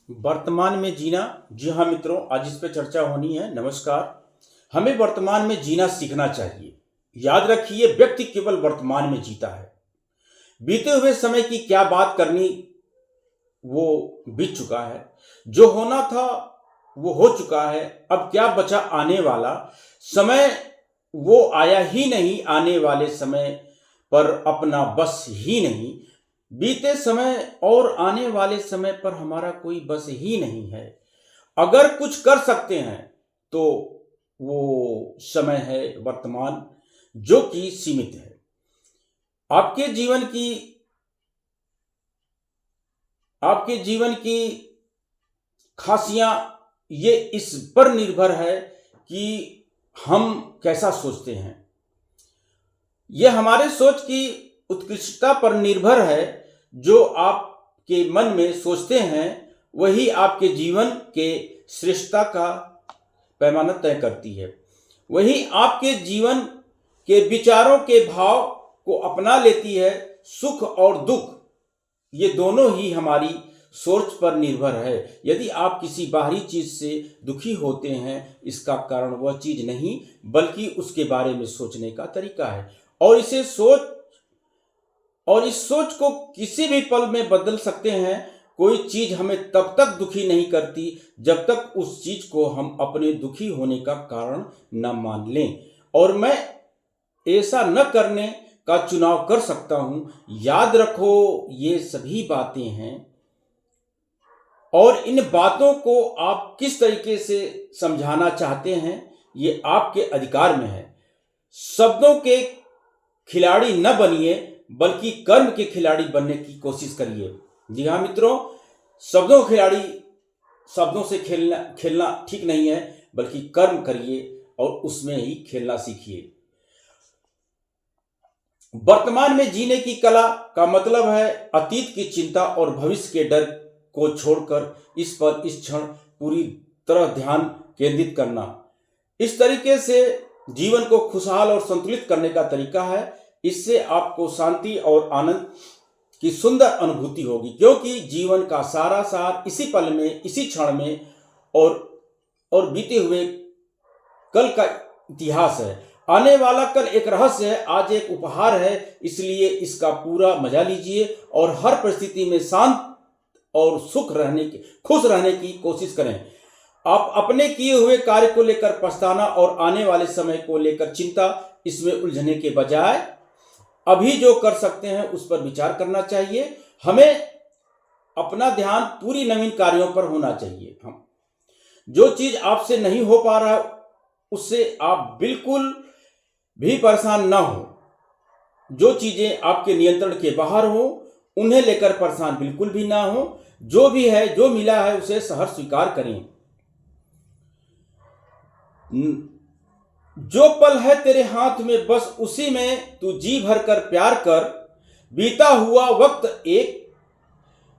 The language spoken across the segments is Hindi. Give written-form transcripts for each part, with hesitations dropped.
वर्तमान में जीना। जी हाँ मित्रों, आज इस पे चर्चा होनी है। नमस्कार। हमें वर्तमान में जीना सीखना चाहिए। याद रखिए, व्यक्ति केवल वर्तमान में जीता है। बीते हुए समय की क्या बात करनी, वो बीत चुका है। जो होना था वो हो चुका है। अब क्या बचा आने वाला समय, वो आया ही नहीं। आने वाले समय पर अपना बस ही नहीं। बीते समय और आने वाले समय पर हमारा कोई बस ही नहीं है। अगर कुछ कर सकते हैं तो वो समय है वर्तमान, जो कि सीमित है। आपके जीवन की खासियां ये इस पर निर्भर है कि हम कैसा सोचते हैं। यह हमारे सोच की उत्कृष्टता पर निर्भर है। जो आपके मन में सोचते हैं वही आपके जीवन के श्रेष्ठता का पैमाना तय करती है। वही आपके जीवन के विचारों के भाव को अपना लेती है। सुख और दुख ये दोनों ही हमारी सोच पर निर्भर है। यदि आप किसी बाहरी चीज से दुखी होते हैं, इसका कारण वह चीज नहीं बल्कि उसके बारे में सोचने का तरीका है। और इस सोच को किसी भी पल में बदल सकते हैं। कोई चीज हमें तब तक दुखी नहीं करती जब तक उस चीज को हम अपने दुखी होने का कारण न मान लें। और मैं ऐसा न करने का चुनाव कर सकता हूं। याद रखो, ये सभी बातें हैं और इन बातों को आप किस तरीके से समझाना चाहते हैं, ये आपके अधिकार में है। शब्दों के खिलाड़ी न बनिए बल्कि कर्म के खिलाड़ी बनने की कोशिश करिए। जी हाँ मित्रों, शब्दों से खेलना ठीक नहीं है, बल्कि कर्म करिए और उसमें ही खेलना सीखिए। वर्तमान में जीने की कला का मतलब है अतीत की चिंता और भविष्य के डर को छोड़कर इस क्षण पूरी तरह ध्यान केंद्रित करना। इस तरीके से जीवन को खुशहाल और संतुलित करने का तरीका है। इससे आपको शांति और आनंद की सुंदर अनुभूति होगी, क्योंकि जीवन का सारा सार इसी पल में, इसी क्षण में और बीते हुए कल का इतिहास है। आने वाला कल एक रहस्य है, आज एक उपहार है। इसलिए इसका पूरा मजा लीजिए और हर परिस्थिति में शांत और खुश रहने की कोशिश करें। आप अपने किए हुए कार्य को लेकर पछताना और आने वाले समय को लेकर चिंता, इसमें उलझने के बजाय अभी जो कर सकते हैं उस पर विचार करना चाहिए। हमें अपना ध्यान पूरी नवीन कार्यों पर होना चाहिए। हम जो चीज आपसे नहीं हो पा रहा उससे आप बिल्कुल भी परेशान ना हो। जो चीजें आपके नियंत्रण के बाहर हो उन्हें लेकर परेशान बिल्कुल भी ना हो। जो भी है, जो मिला है उसे सहर्ष स्वीकार करें। जो पल है तेरे हाथ में बस उसी में तू जी भर कर प्यार कर। बीता हुआ वक्त एक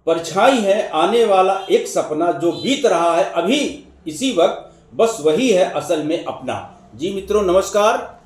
परछाई है, आने वाला एक सपना। जो बीत रहा है अभी इसी वक्त, बस वही है असल में अपना। जी मित्रों, नमस्कार।